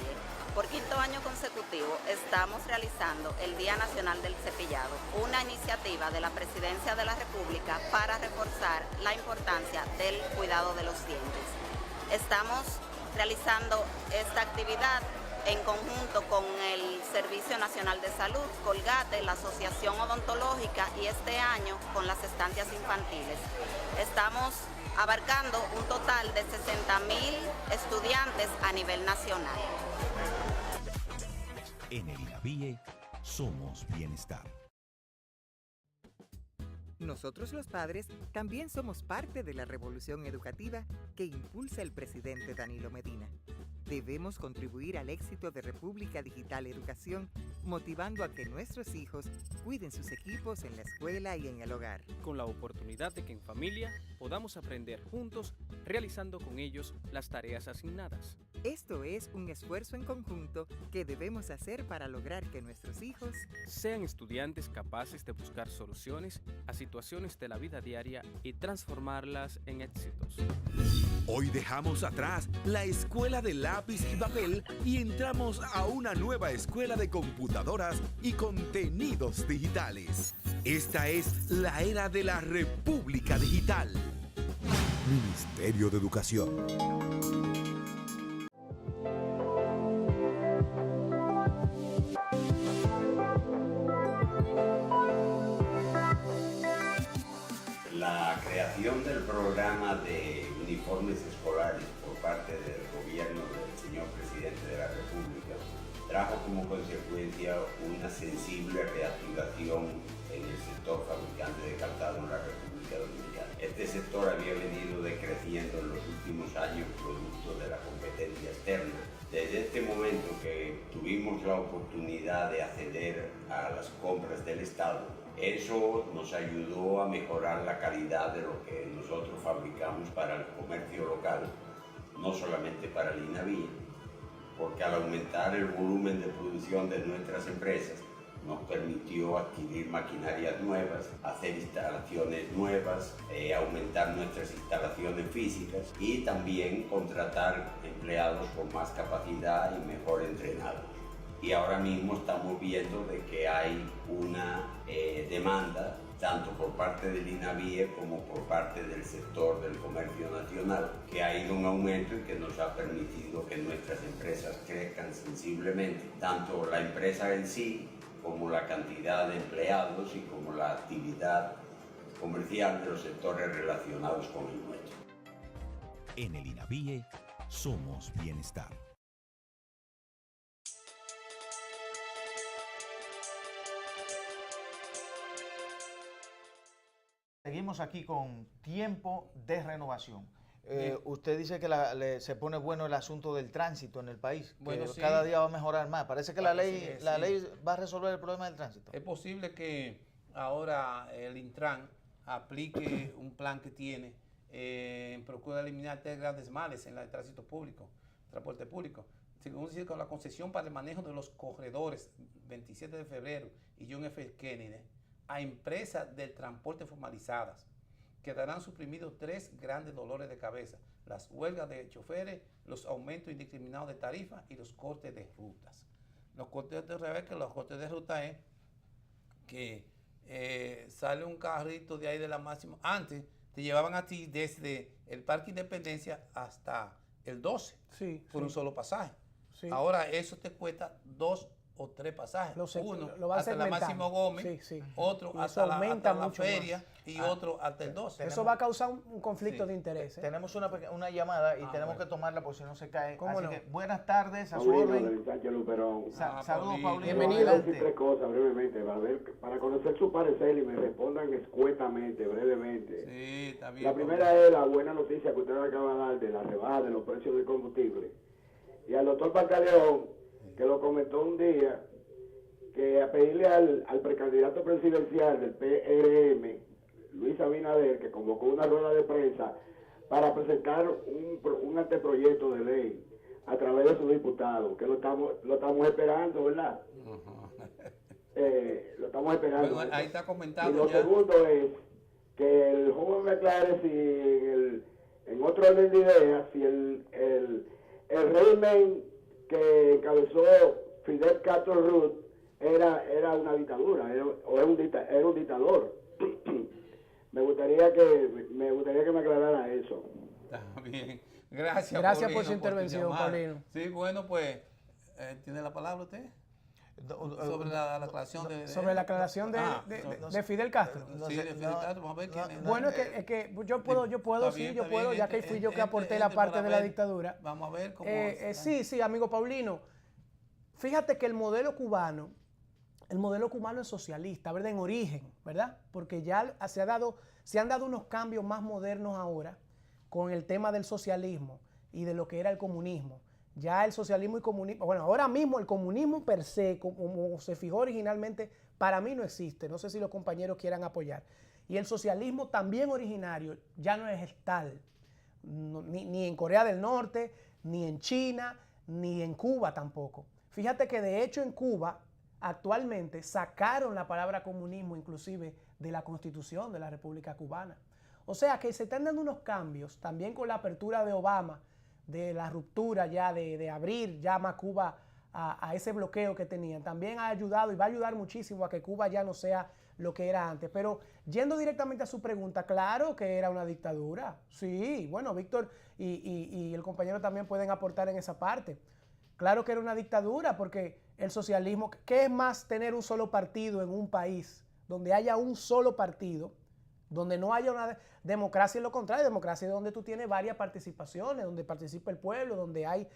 Por quinto año consecutivo estamos realizando el Día Nacional del Cepillado, una iniciativa de la Presidencia de la República para reforzar la importancia del cuidado de los dientes. Estamos realizando esta actividad en conjunto con el Servicio Nacional de Salud, Colgate, la Asociación Odontológica y este año con las estancias infantiles. Estamos abarcando un total de 60.000 estudiantes a nivel nacional. En el INAVIE somos bienestar. Nosotros los padres también somos parte de la revolución educativa que impulsa el presidente Danilo Medina. Debemos contribuir al éxito de República Digital Educación, motivando a que nuestros hijos cuiden sus equipos en la escuela y en el hogar. Con la oportunidad de que en familia podamos aprender juntos, realizando con ellos las tareas asignadas. Esto es un esfuerzo en conjunto que debemos hacer para lograr que nuestros hijos sean estudiantes capaces de buscar soluciones a situaciones de la vida diaria y transformarlas en éxitos. Hoy dejamos atrás la escuela de lápiz y papel y entramos a una nueva escuela de computadoras y contenidos digitales. Esta es la era de la República Digital. Ministerio de Educación. La creación del programa de uniformes escolares por parte del gobierno del señor presidente de la República trajo como consecuencia una sensible reactivación en el sector fabricante de calzado en la República Dominicana. Este sector había venido decreciendo en los últimos años producto de la competencia externa. Desde este momento que tuvimos la oportunidad de acceder a las compras del Estado, eso nos ayudó a mejorar la calidad de lo que nosotros fabricamos para el comercio local, no solamente para el INAVIE, porque al aumentar el volumen de producción de nuestras empresas, nos permitió adquirir maquinarias nuevas, hacer instalaciones nuevas, aumentar nuestras instalaciones físicas y también contratar empleados con más capacidad y mejor entrenados. Y ahora mismo estamos viendo de que hay una demanda tanto por parte del INAVIE como por parte del sector del comercio nacional, que ha ido en aumento y que nos ha permitido que nuestras empresas crezcan sensiblemente, tanto la empresa en sí como la cantidad de empleados y como la actividad comercial de los sectores relacionados con el nuestro. En el INAVIE somos bienestar. Seguimos aquí con tiempo de renovación. Usted dice que se pone bueno el asunto del tránsito en el país, Bueno, que sí. cada día va a mejorar más. Parece que la Parece ley, que sí. va a resolver el problema del tránsito. Es posible que ahora el Intran aplique un plan que tiene en procura de eliminar 3 grandes males en el tránsito público, transporte público. Según dice, con la concesión para el manejo de los corredores 27 de febrero y John F. Kennedy a empresas del transporte formalizadas, quedarán suprimidos 3 grandes dolores de cabeza: las huelgas de choferes, los aumentos indiscriminados de tarifas y los cortes de rutas. Los cortes de ruta, los cortes de ruta es que sale un carrito de ahí de la máxima. Antes te llevaban a ti desde el Parque Independencia hasta el 12 Sí, por sí. un solo pasaje. Sí. Ahora eso te cuesta 2 o 3 pasajes. Uno lo va hasta la segmentando. Máximo Gómez, Sí, sí. otro Y eso hasta aumenta la mucho feria más. y otro hasta el 12. Eso va a causar un conflicto de interés. Tenemos una llamada y tenemos bueno. que tomarla por si no se cae. ¿Cómo Así no? que buenas tardes, a su Paulino, orden. del Sánchez Luperón. Saludos, Paulino. Bienvenido. Voy a decir 3 cosas brevemente, para conocer su parecer y me respondan escuetamente, brevemente. Sí, está bien. La primera es la buena noticia que usted acaba de dar de la rebaja de los precios del combustible. Y al doctor Pantaleón, que lo comentó un día, que a pedirle al precandidato presidencial del PRM, Luis Abinader, que convocó una rueda de prensa para presentar un anteproyecto de ley a través de sus diputados, que lo estamos esperando, ¿verdad? Lo estamos esperando. Bueno, ahí está Y comentado lo ya. segundo es que el joven me aclare si en otro orden de ideas, si el régimen que encabezó Fidel Castro Ruth era una dictadura, era un dictador. me gustaría que me aclarara eso. Está bien. Gracias Gracias por Paulino, su intervención, tu llamada. Paulino. Sí, bueno, pues ¿Tiene la palabra usted? Sobre la aclaración de... Sobre la aclaración de Fidel Castro. Sí, de Fidel Castro, vamos a ver quién es. Bueno, es que yo puedo, ya que fui yo que aporté la parte de la dictadura. Vamos a ver cómo... Sí, amigo Paulino. Fíjate que el modelo cubano es socialista, ¿verdad? En origen, ¿verdad? Porque ya se han dado unos cambios más modernos ahora con el tema del socialismo y de lo que era el comunismo. Ya el socialismo y comunismo, bueno, ahora mismo el comunismo per se, como se fijó originalmente, para mí no existe. No sé si los compañeros quieran apoyar. Y el socialismo también originario ya no es tal, ni en Corea del Norte, ni en China, ni en Cuba tampoco. Fíjate que de hecho en Cuba actualmente sacaron la palabra comunismo inclusive de la Constitución de la República Cubana. O sea que se están dando unos cambios también con la apertura de Obama, de la ruptura ya de abrir ya más Cuba a ese bloqueo que tenían. También ha ayudado y va a ayudar muchísimo a que Cuba ya no sea lo que era antes. Pero yendo directamente a su pregunta, claro que era una dictadura. Sí, bueno, Víctor y el compañero también pueden aportar en esa parte. Claro que era una dictadura porque el socialismo, ¿qué es más tener un solo partido en un país donde haya un solo partido? Donde no haya una democracia, en lo contrario, democracia es donde tú tienes varias participaciones, donde participa el pueblo, donde hay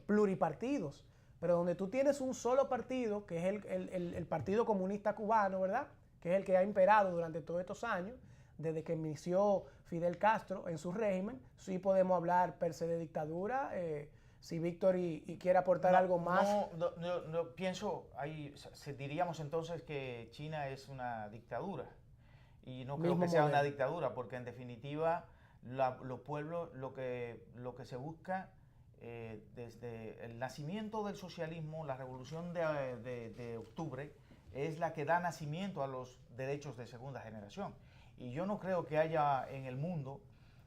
pluripartidos, pero donde tú tienes un solo partido, que es el Partido Comunista Cubano, ¿verdad? Que es el que ha imperado durante todos estos años, desde que inició Fidel Castro en su régimen. Sí podemos hablar per se de dictadura. Si Víctor y quiere aportar algo más. No pienso, diríamos entonces que China es una dictadura. Y no creo que sea una dictadura, porque en definitiva los pueblos, lo que se busca desde el nacimiento del socialismo, la revolución de octubre, es la que da nacimiento a los derechos de segunda generación. Y yo no creo que haya en el mundo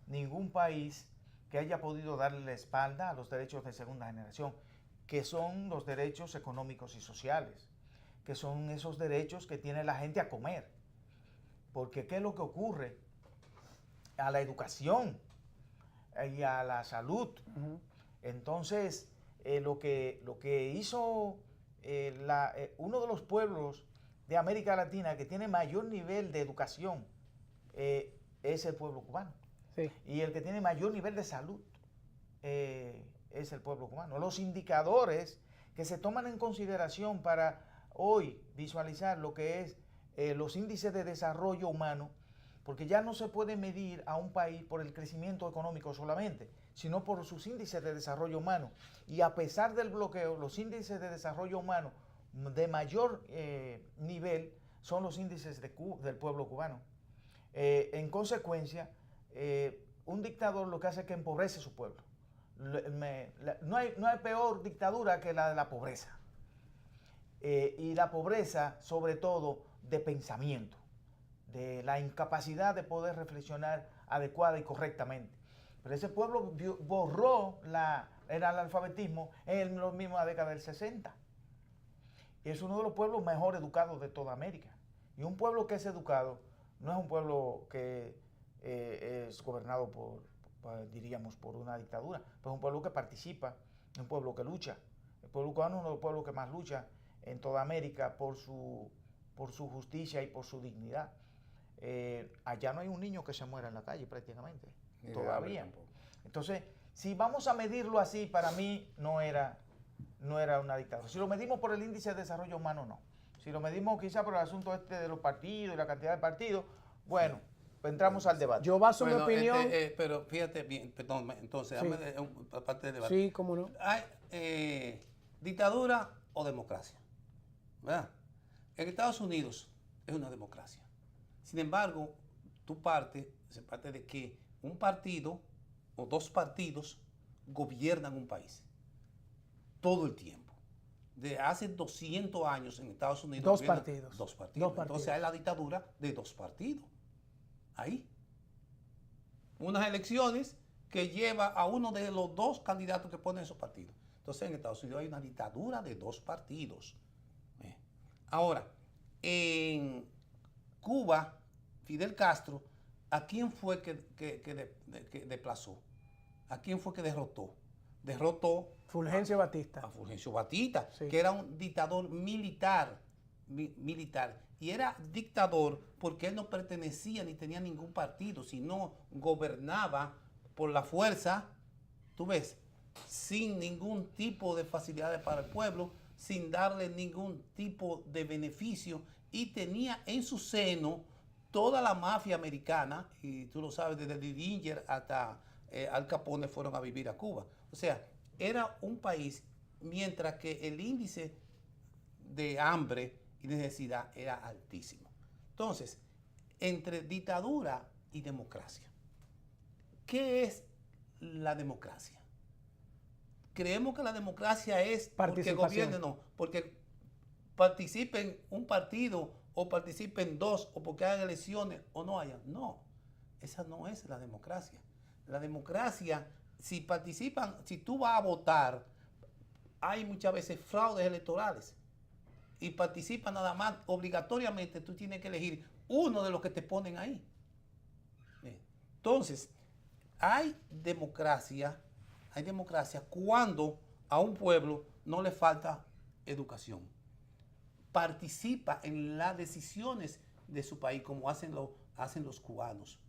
ningún país que haya podido darle la espalda a los derechos de segunda generación, que son los derechos económicos y sociales, que son esos derechos que tiene la gente a comer. Porque ¿qué es lo que ocurre? A la educación y a la salud. Entonces, lo que hizo uno de los pueblos de América Latina que tiene mayor nivel de educación es el pueblo cubano. Sí. Y el que tiene mayor nivel de salud es el pueblo cubano. Los indicadores que se toman en consideración para hoy visualizar lo que es los índices de desarrollo humano, porque ya no se puede medir a un país por el crecimiento económico solamente, sino por sus índices de desarrollo humano. Y a pesar del bloqueo, los índices de desarrollo humano de mayor nivel son los índices del pueblo cubano. En consecuencia, un dictador lo que hace es que empobrece a su pueblo. No hay peor dictadura que la de la pobreza. Y la pobreza, sobre todo, de pensamiento, de la incapacidad de poder reflexionar adecuada y correctamente. Pero ese pueblo borró el analfabetismo en la misma década del 60. Y es uno de los pueblos mejor educados de toda América. Y un pueblo que es educado no es un pueblo que es gobernado diríamos, por una dictadura, pero es un pueblo que participa, es un pueblo que lucha. El pueblo cubano es uno de los pueblos que más lucha en toda América por su justicia y por su dignidad. Allá no hay un niño que se muera en la calle prácticamente, todavía. Entonces, si vamos a medirlo así, para mí no era una dictadura. Si lo medimos por el índice de desarrollo humano, no. Si lo medimos quizá por el asunto de los partidos y la cantidad de partidos, bueno, pues entramos al debate. Yo baso mi opinión. Pero fíjate bien, perdón, entonces, Sí. parte del debate. Sí, cómo no. ¿Hay dictadura o democracia? ¿Verdad? En Estados Unidos es una democracia. Sin embargo, se parte de que un partido o dos partidos gobiernan un país todo el tiempo. De hace 200 años en Estados Unidos. Dos partidos. Entonces hay la dictadura de dos partidos. Ahí. Unas elecciones que lleva a uno de los dos candidatos que ponen esos partidos. Entonces en Estados Unidos hay una dictadura de dos partidos. Ahora, en Cuba, Fidel Castro, ¿a quién fue que desplazó? ¿A quién fue que derrotó? derrotó Fulgencio Batista. a Fulgencio Batista, Sí. que era un dictador militar. Y era dictador porque él no pertenecía ni tenía ningún partido, sino gobernaba por la fuerza, tú ves, sin ningún tipo de facilidades para el pueblo, sin darle ningún tipo de beneficio, y tenía en su seno toda la mafia americana, y tú lo sabes, desde Dillinger hasta Al Capone fueron a vivir a Cuba. O sea, era un país, mientras que el índice de hambre y necesidad era altísimo. Entonces, entre dictadura y democracia, ¿qué es la democracia? Creemos que la democracia es porque gobierne, no, porque participen un partido o participen dos o porque hagan elecciones o no hayan. No, esa no es la democracia. La democracia, si participan, si tú vas a votar, hay muchas veces fraudes electorales y participan nada más obligatoriamente, tú tienes que elegir uno de los que te ponen ahí. Entonces, hay democracia cuando a un pueblo no le falta educación. Participa en las decisiones de su país, como hacen los cubanos,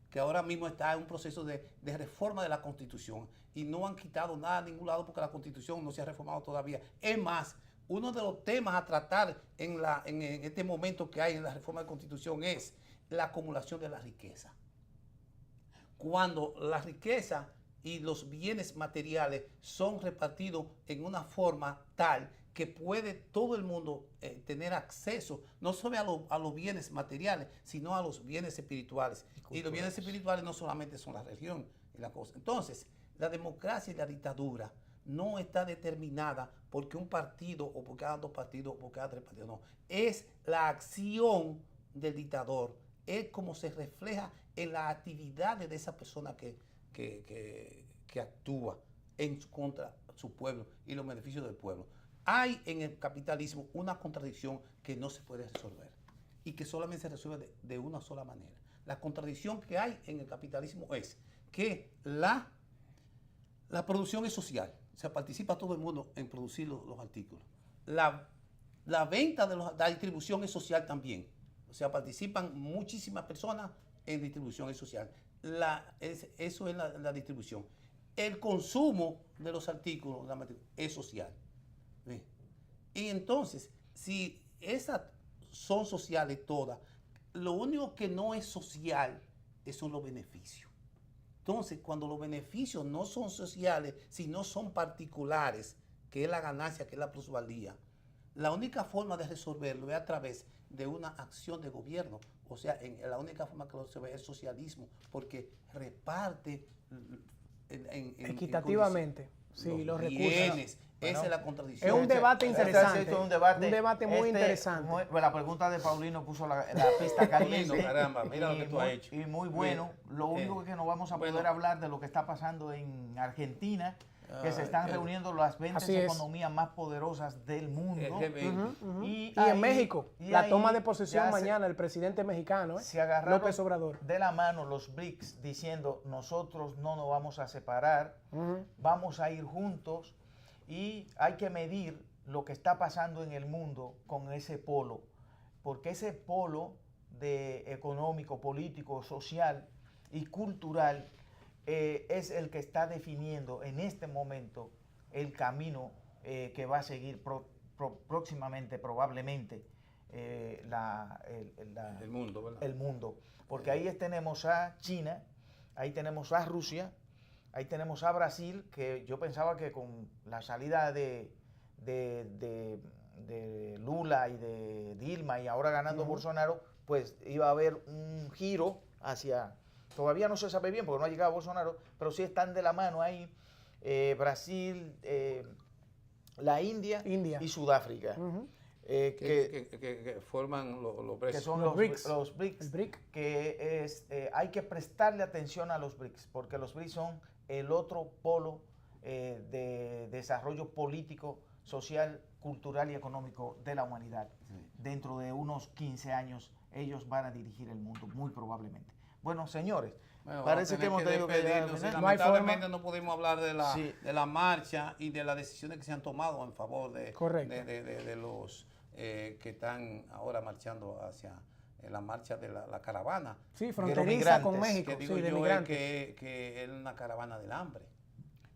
que ahora mismo está en un proceso de reforma de la Constitución y no han quitado nada a ningún lado porque la Constitución no se ha reformado todavía. Es más, uno de los temas a tratar en este momento que hay en la reforma de la Constitución es la acumulación de la riqueza. Cuando la riqueza y los bienes materiales son repartidos en una forma tal que puede todo el mundo tener acceso, no solo a los bienes materiales, sino a los bienes espirituales. Y los bienes espirituales no solamente son la religión y la cosa. Entonces, la democracia y la dictadura no está determinada porque un partido o porque hagan dos partidos o porque hagan tres partidos, no. Es la acción del dictador, es como se refleja en las actividades de esa persona que actúa contra su pueblo y los beneficios del pueblo. Hay en el capitalismo una contradicción que no se puede resolver y que solamente se resuelve de una sola manera. La contradicción que hay en el capitalismo es que la producción es social, o sea, participa todo el mundo en producir los artículos. La venta la distribución es social también, o sea, participan muchísimas personas en distribución es social. Eso es la distribución. El consumo de los artículos es social. ¿Sí? Y entonces, si esas son sociales todas, lo único que no es social son los beneficios. Entonces, cuando los beneficios no son sociales, sino son particulares, que es la ganancia, que es la plusvalía, la única forma de resolverlo es a través de una acción de gobierno. O sea, la única forma que lo se ve es el socialismo, porque reparte equitativamente los recursos. Esa es la contradicción. Es un debate interesante. Un debate muy interesante. La pregunta de Paulino puso la pista caliente. Caramba, mira lo que tú has hecho. Y muy bueno. Lo único que no vamos a poder hablar de lo que está pasando en Argentina, que se están reuniendo las 20 economías más poderosas del mundo. Y en México, la toma de posesión mañana del presidente mexicano, se agarraron López Obrador. De la mano los BRICS diciendo, nosotros no nos vamos a separar, vamos a ir juntos. Y hay que medir lo que está pasando en el mundo con ese polo, porque ese polo de económico, político, social y cultural es el que está definiendo en este momento el camino que va a seguir próximamente, probablemente, el mundo, ¿verdad? El mundo. Porque ahí tenemos a China, ahí tenemos a Rusia, ahí tenemos a Brasil, que yo pensaba que con la salida de Lula y de Dilma y ahora ganando Bolsonaro, pues iba a haber un giro hacia... Todavía no se sabe bien porque no ha llegado Bolsonaro, pero sí están de la mano ahí Brasil, la India y Sudáfrica. Que forman los BRICS. Que son los BRICS. Que es, hay que prestarle atención a los BRICS, porque los BRICS son el otro polo de desarrollo político, social, cultural y económico de la humanidad. Dentro de unos 15 años ellos van a dirigir el mundo, muy probablemente. Bueno, señores, Bueno, parece que hemos tenido que llegar al final. No hay Lamentablemente forma. no pudimos hablar de la, Sí. de la marcha y de las decisiones que se han tomado en favor de, Correcto. de los que están ahora marchando hacia la marcha de la caravana. Sí, los fronteriza con migrantes, México, Que digo sí, de yo es migrantes. que es una caravana del hambre.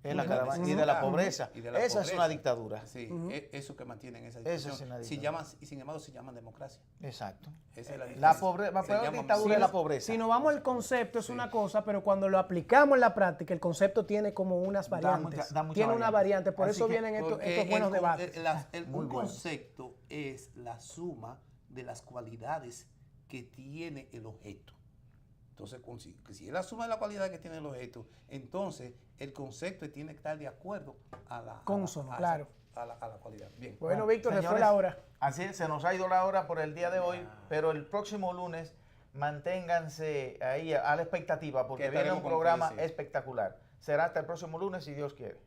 Es la Y caravana, y de la necesidad. pobreza. Y de la Esa es pobreza. una dictadura. Sí, eso que mantienen esa Eso es situación. una Si dictadura. llaman, y sin embargo se llaman democracia. Exacto. Esa es la La diferencia. Se peor llama- dictadura es la pobreza. Si nos vamos al concepto es una cosa, pero cuando lo aplicamos en la práctica, el concepto tiene como unas Da variantes. mucha- da mucha Tiene una variante. variante, por Así eso que- vienen estos Porque buenos el, debates. Muy un bueno. concepto es la suma de las cualidades que tiene el objeto. Entonces, si es la suma de la cualidad que tiene el objeto, entonces el concepto tiene que estar de acuerdo a la, Consono, a claro. la cualidad. Bien. Bueno, Víctor, se fue Señores, la hora. Así es, se nos ha ido la hora por el día de hoy, pero el próximo lunes manténganse ahí a la expectativa porque Que viene un estaremos con programa ustedes, sí. espectacular. Será hasta el próximo lunes si Dios quiere.